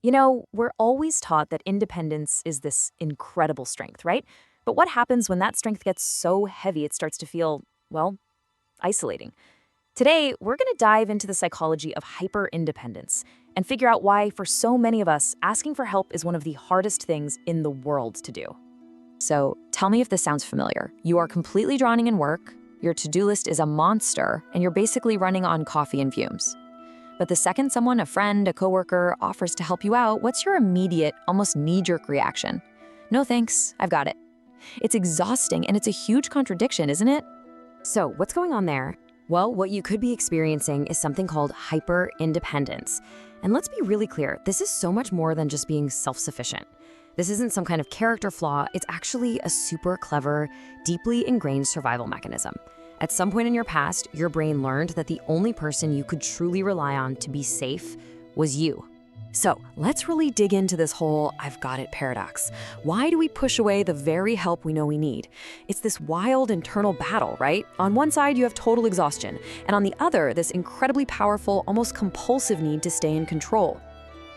We're always taught that independence is this incredible strength, right? But what happens when that strength gets so heavy it starts to feel, well, isolating? Today, we're going to dive into the psychology of hyper-independence and figure out why, for so many of us, asking for help is one of the hardest things in the world to do. So, tell me if this sounds familiar. You are completely drowning in work, your to-do list is a monster, and you're basically running on coffee and fumes. But the second someone, a friend, a coworker, offers to help you out, what's your immediate, almost knee-jerk reaction? No thanks, I've got it. It's exhausting, and it's a huge contradiction, isn't it? So, what's going on there? Well, what you could be experiencing is something called hyper-independence. And let's be really clear, this is so much more than just being self-sufficient. This isn't some kind of character flaw, it's actually a super clever, deeply ingrained survival mechanism. At some point in your past, your brain learned that the only person you could truly rely on to be safe was you. So let's really dig into this whole "I've got it" paradox. Why do we push away the very help we know we need? It's this wild internal battle, right? On one side, you have total exhaustion, and on the other, this incredibly powerful, almost compulsive need to stay in control.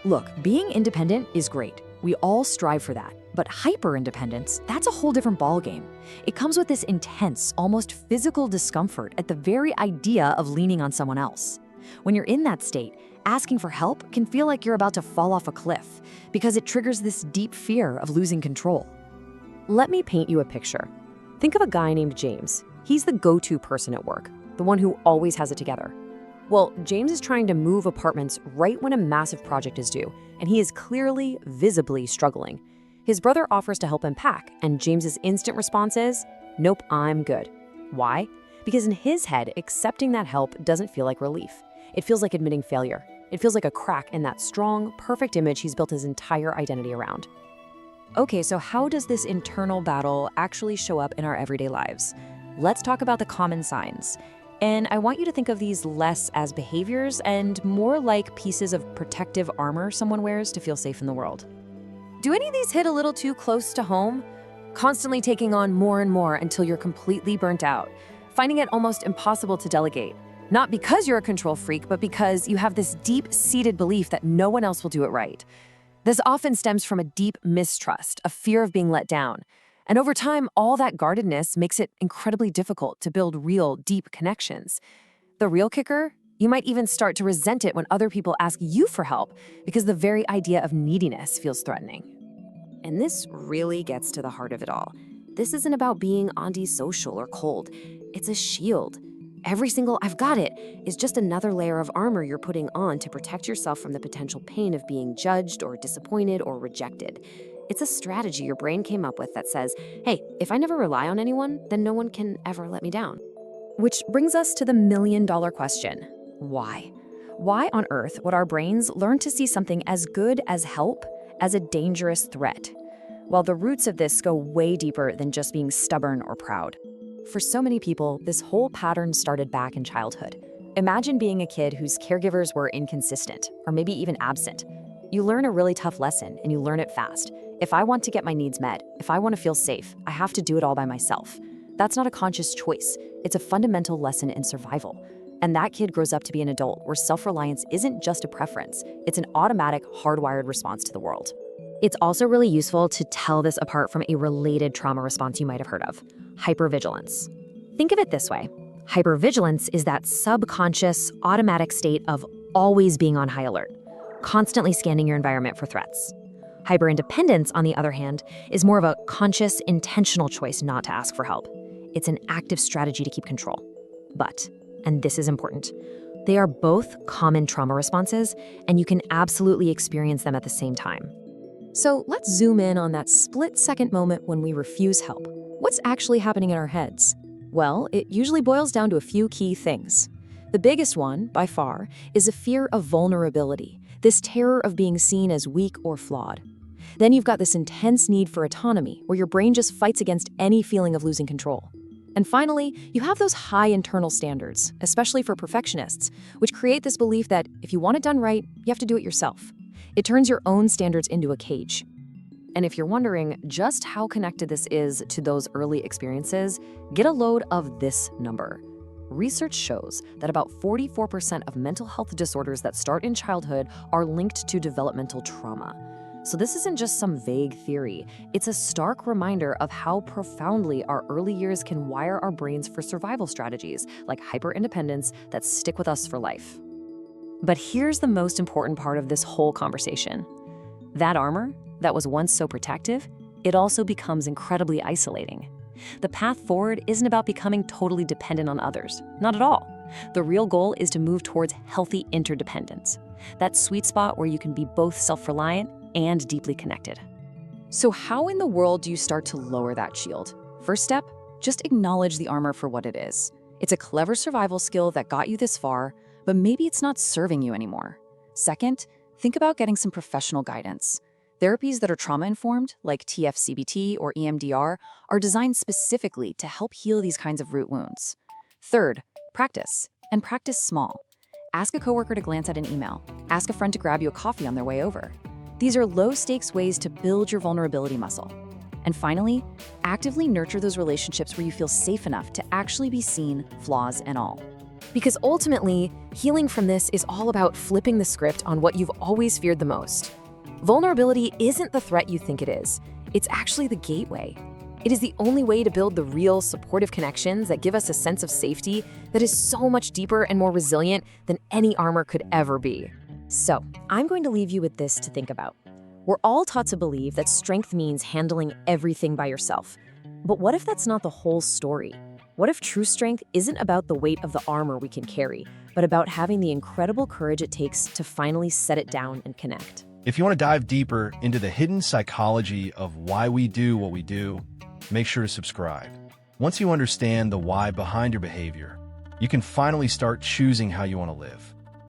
Look, being independent is great. We all strive for that. But hyper-independence, that's a whole different ballgame. It comes with this intense, almost physical discomfort at the very idea of leaning on someone else. When you're in that state, asking for help can feel like you're about to fall off a cliff because it triggers this deep fear of losing control. Let me paint you a picture. Think of a guy named James. He's the go-to person at work, the one who always has it together. Well, James is trying to move apartments right when a massive project is due, and he is clearly, visibly struggling. His brother offers to help him pack, and James's instant response is, "Nope, I'm good." Why? Because in his head, accepting that help doesn't feel like relief. It feels like admitting failure. It feels like a crack in that strong, perfect image he's built his entire identity around. Okay, so how does this internal battle actually show up in our everyday lives? Let's talk about the common signs. And I want you to think of these less as behaviors and more like pieces of protective armor someone wears to feel safe in the world. Do any of these hit a little too close to home? Constantly taking on more and more until you're completely burnt out, finding it almost impossible to delegate. Not because you're a control freak, but because you have this deep-seated belief that no one else will do it right. This often stems from a deep mistrust, a fear of being let down. And over time, all that guardedness makes it incredibly difficult to build real, deep connections. The real kicker? You might even start to resent it when other people ask you for help because the very idea of neediness feels threatening. And this really gets to the heart of it all. This isn't about being antisocial or cold. It's a shield. Every single "I've got it" is just another layer of armor you're putting on to protect yourself from the potential pain of being judged or disappointed or rejected. It's a strategy your brain came up with that says, hey, if I never rely on anyone, then no one can ever let me down. Which brings us to the million-dollar question. Why? Why on earth would our brains learn to see something as good as help as a dangerous threat? Well, the roots of this go way deeper than just being stubborn or proud. For so many people, this whole pattern started back in childhood. Imagine being a kid whose caregivers were inconsistent, or maybe even absent. You learn a really tough lesson, and you learn it fast. If I want to get my needs met, if I want to feel safe, I have to do it all by myself. That's not a conscious choice. It's a fundamental lesson in survival. And that kid grows up to be an adult where self-reliance isn't just a preference, it's an automatic, hardwired response to the world. It's also really useful to tell this apart from a related trauma response you might have heard of, hypervigilance. Think of it this way. Hypervigilance is that subconscious, automatic state of always being on high alert, constantly scanning your environment for threats. Hyperindependence, on the other hand, is more of a conscious, intentional choice not to ask for help. It's an active strategy to keep control. But, and this is important, they are both common trauma responses, and you can absolutely experience them at the same time. So let's zoom in on that split-second moment when we refuse help. What's actually happening in our heads? Well, it usually boils down to a few key things. The biggest one, by far, is a fear of vulnerability, this terror of being seen as weak or flawed. Then you've got this intense need for autonomy, where your brain just fights against any feeling of losing control. And finally, you have those high internal standards, especially for perfectionists, which create this belief that if you want it done right, you have to do it yourself. It turns your own standards into a cage. And if you're wondering just how connected this is to those early experiences, get a load of this number. research shows that about 44% of mental health disorders that start in childhood are linked to developmental trauma. So this isn't just some vague theory. It's a stark reminder of how profoundly our early years can wire our brains for survival strategies like hyper-independence that stick with us for life. But here's the most important part of this whole conversation. That armor, that was once so protective, it also becomes incredibly isolating. The path forward isn't about becoming totally dependent on others. Not at all. The real goal is to move towards healthy interdependence. That sweet spot where you can be both self-reliant and deeply connected. So how in the world do you start to lower that shield? First step, just acknowledge the armor for what it is. It's a clever survival skill that got you this far, but maybe it's not serving you anymore. Second, think about getting some professional guidance. Therapies that are trauma-informed, like TFCBT or EMDR, are designed specifically to help heal these kinds of root wounds. Third, practice, and practice small. Ask a coworker to glance at an email. Ask a friend to grab you a coffee on their way over. These are low-stakes ways to build your vulnerability muscle. And finally, actively nurture those relationships where you feel safe enough to actually be seen, flaws and all. Because ultimately, healing from this is all about flipping the script on what you've always feared the most. Vulnerability isn't the threat you think it is. It's actually the gateway. It is the only way to build the real, supportive connections that give us a sense of safety that is so much deeper and more resilient than any armor could ever be. So, I'm going to leave you with this to think about. We're all taught to believe that strength means handling everything by yourself. But what if that's not the whole story? What if true strength isn't about the weight of the armor we can carry, but about having the incredible courage it takes to finally set it down and connect? If you want to dive deeper into the hidden psychology of why we do what we do, make sure to subscribe. Once you understand the why behind your behavior, you can finally start choosing how you want to live.